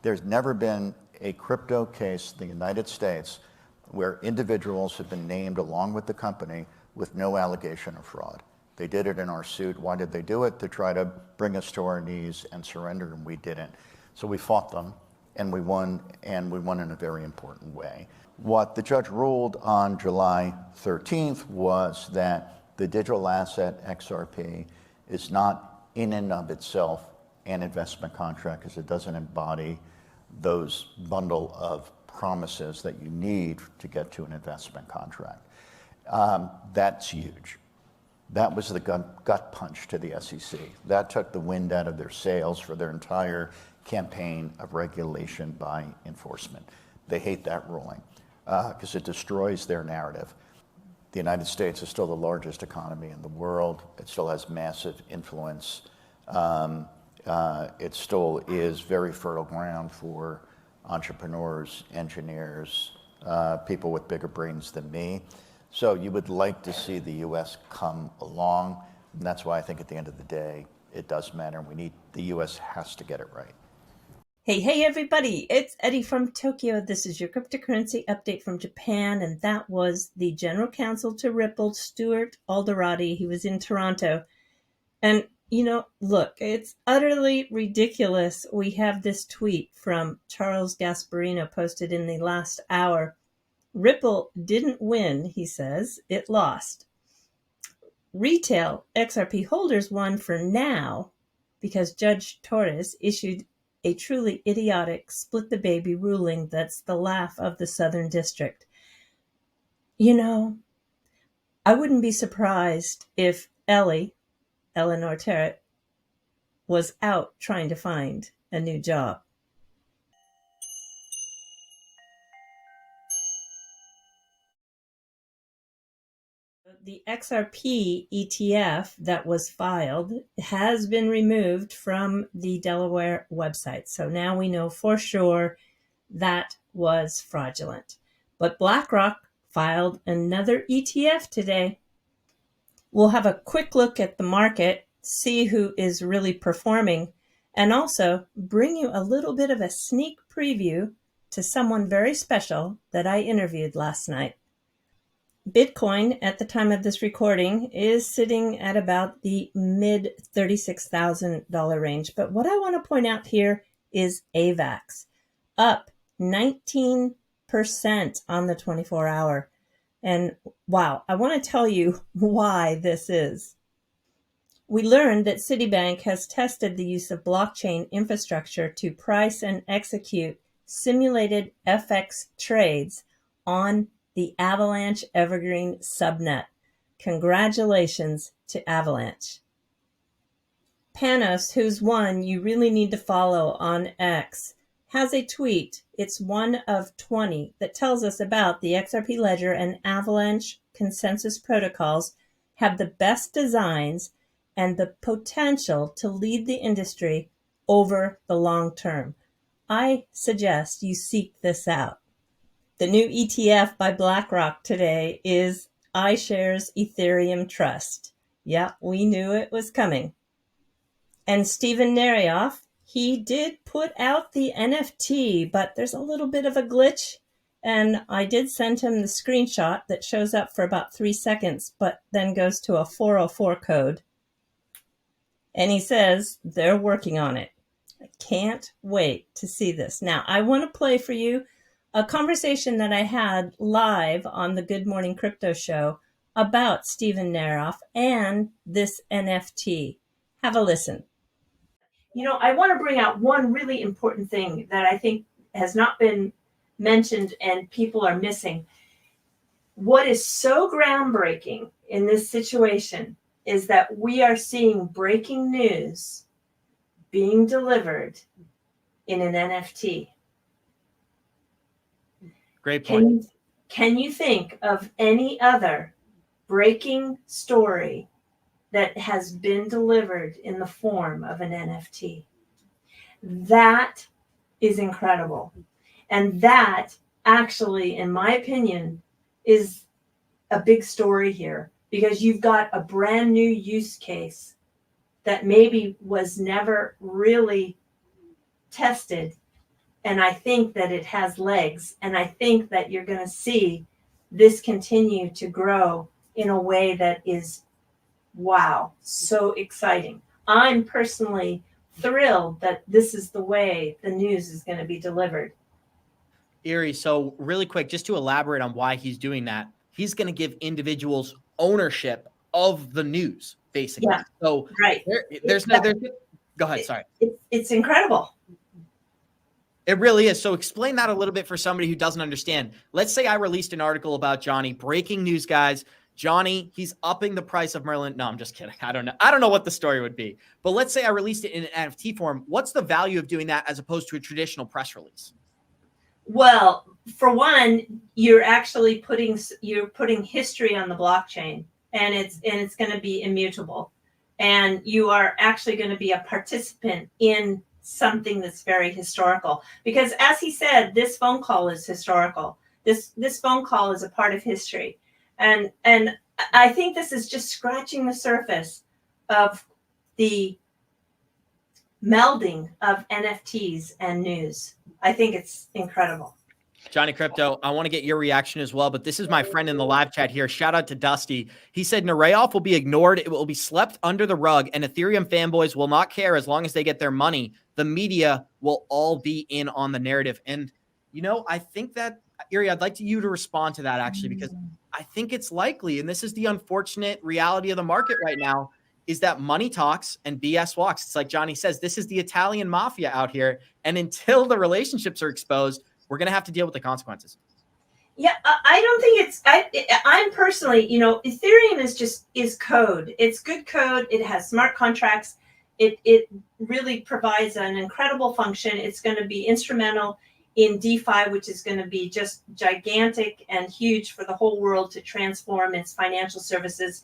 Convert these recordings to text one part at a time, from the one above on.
There's never been a crypto case in the United States where individuals have been named along with the company with no allegation of fraud. They did it in our suit. Why did they do it? To try to bring us to our knees and surrender, and we didn't. So we fought them, and we won in a very important way. What the judge ruled on July 13th was that the digital asset XRP is not in and of itself an investment contract, because it doesn't embody those bundle of promises that you need to get to an investment contract. That's huge. That was the gut punch to the SEC. That took the wind out of their sails for their entire campaign of regulation by enforcement. They hate that ruling because it destroys their narrative. The United States is still the largest economy in the world. It still has massive influence. It still is very fertile ground for entrepreneurs, engineers, people with bigger brains than me. So you would like to see the U.S. come along, and that's why I think at the end of the day, it does matter. The U.S. has to get it right. Hey, everybody, it's Eddie from Tokyo. This is your cryptocurrency update from Japan, and that was the general counsel to Ripple, Stuart Alderati. He was in Toronto. And, look, it's utterly ridiculous. We have this tweet from Charles Gasparino posted in the last hour. Ripple didn't win, he says, it lost. Retail XRP holders won for now because Judge Torres issued a truly idiotic split the baby ruling that's the laugh of the Southern District. I wouldn't be surprised if Eleanor Terrett, was out trying to find a new job. The XRP ETF that was filed has been removed from the Delaware website. So now we know for sure that was fraudulent. But BlackRock filed another ETF today. We'll have a quick look at the market, see who is really performing, and also bring you a little bit of a sneak preview to someone very special that I interviewed last night. Bitcoin, at the time of this recording, is sitting at about the mid $36,000 range. But what I want to point out here is AVAX, up 19% on the 24-hour. And wow, I want to tell you why this is. We learned that Citibank has tested the use of blockchain infrastructure to price and execute simulated FX trades on the Avalanche Evergreen subnet. Congratulations to Avalanche. Panos, who's one you really need to follow on X, has a tweet. It's one of 20 that tells us about the XRP Ledger and Avalanche consensus protocols have the best designs and the potential to lead the industry over the long term. I suggest you seek this out. The new ETF by BlackRock today is iShares Ethereum Trust. Yeah, we knew it was coming. And Stephen Nerayoff, he did put out the NFT, but there's a little bit of a glitch. And I did send him the screenshot that shows up for about 3 seconds, but then goes to a 404 code. And he says they're working on it. I can't wait to see this. Now, I want to play for you a conversation that I had live on the Good Morning Crypto show about Stephen Nerayoff and this NFT. Have a listen. I want to bring out one really important thing that I think has not been mentioned and people are missing. What is so groundbreaking in this situation is that we are seeing breaking news being delivered in an NFT. Great point. Can you think of any other breaking story that has been delivered in the form of an NFT? That is incredible. And that actually, in my opinion, is a big story here, because you've got a brand new use case that maybe was never really tested And I think that it has legs. And I think that you're going to see this continue to grow in a way that is, wow, so exciting. I'm personally thrilled that this is the way the news is going to be delivered. Eri, so really quick, just to elaborate on why he's doing that, he's going to give individuals ownership of the news, basically. Yeah, so right. Go ahead. Sorry. It's incredible. It really is. So explain that a little bit for somebody who doesn't understand. Let's say I released an article about Johnny. Breaking news, guys. Johnny, he's upping the price of Merlin. No, I'm just kidding. I don't know. I don't know what the story would be. But let's say I released it in an NFT form. What's the value of doing that as opposed to a traditional press release? Well, for one, you're actually putting history on the blockchain, and it's going to be immutable, and you are actually going to be a participant in something that's very historical. Because as he said, this phone call is historical. This phone call is a part of history, and I think this is just scratching the surface of the melding of NFTs and news. I think it's incredible. Johnny Crypto, I want to get your reaction as well, but this is my friend in the live chat here. Shout out to Dusty. He said Nerayoff will be ignored. It will be swept under the rug, and Ethereum fanboys will not care as long as they get their money. The media will all be in on the narrative. And, you know, I think that, Eri, I'd like you to respond to that actually, because I think it's likely, and this is the unfortunate reality of the market right now, is that money talks and BS walks. It's like Johnny says, this is the Italian mafia out here. And until the relationships are exposed, we're going to have to deal with the consequences. Yeah, I don't think I'm personally, Ethereum is code. It's good code. It has smart contracts. It really provides an incredible function. It's going to be instrumental in DeFi, which is going to be just gigantic and huge for the whole world to transform its financial services.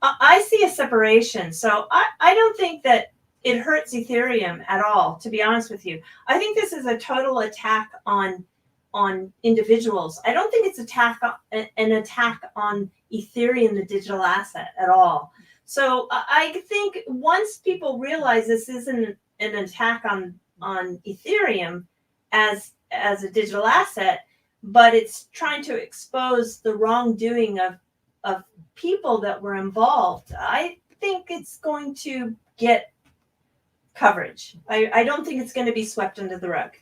I see a separation. So I don't think that it hurts Ethereum at all, to be honest with you. I think this is a total attack on individuals. I don't think it's an attack on Ethereum, the digital asset, at all. So I think once people realize this isn't an attack on Ethereum as a digital asset, but it's trying to expose the wrongdoing of people that were involved, I think it's going to get coverage. I don't think it's going to be swept under the rug.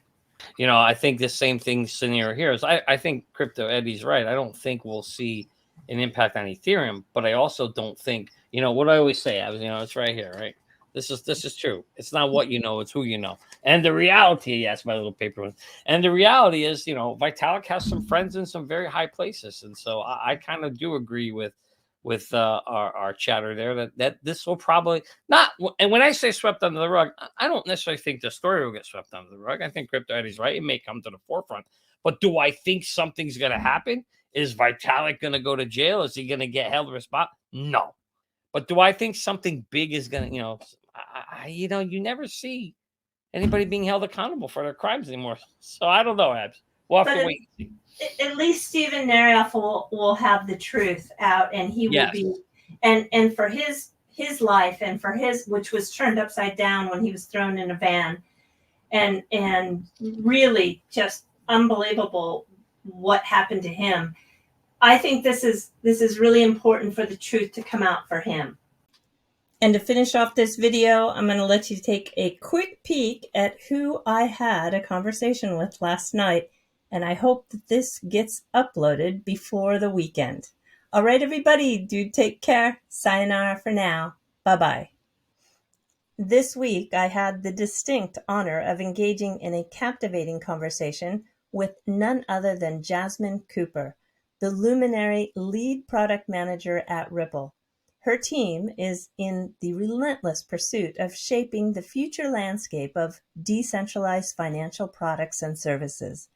I think the same thing scenario here is I think Crypto Eri's right. I don't think we'll see an impact on Ethereum, but I also don't think, what I always say, it's right here, right? This is true. It's not what you know, it's who you know. And the reality, yes, my little paper one. And the reality is, Vitalik has some friends in some very high places. And so I kind of do agree with our chatter there that this will probably not. And when I say swept under the rug, I don't necessarily think the story will get swept under the rug. I think Crypto Eri's right. It may come to the forefront. But do I think something's going to happen? Is Vitalik going to go to jail? Is he going to get held responsible? No. But do I think something big is going to, you never see anybody being held accountable for their crimes anymore. So I don't know, Abs. We'll have to wait and see. At least Stephen Nerayoff will have the truth out, and he will be, and for his life and for which was turned upside down when he was thrown in a van, and really just unbelievable what happened to him. I think this is really important for the truth to come out for him. And to finish off this video, I'm going to let you take a quick peek at who I had a conversation with last night. And I hope that this gets uploaded before the weekend. All right, everybody, do take care. Sayonara for now. Bye-bye. This week, I had the distinct honor of engaging in a captivating conversation with none other than Jasmine Cooper, the luminary lead product manager at Ripple. Her team is in the relentless pursuit of shaping the future landscape of decentralized financial products and services.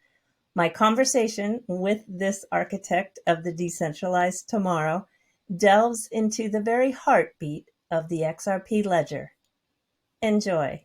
My conversation with this architect of the decentralized tomorrow delves into the very heartbeat of the XRP ledger. Enjoy.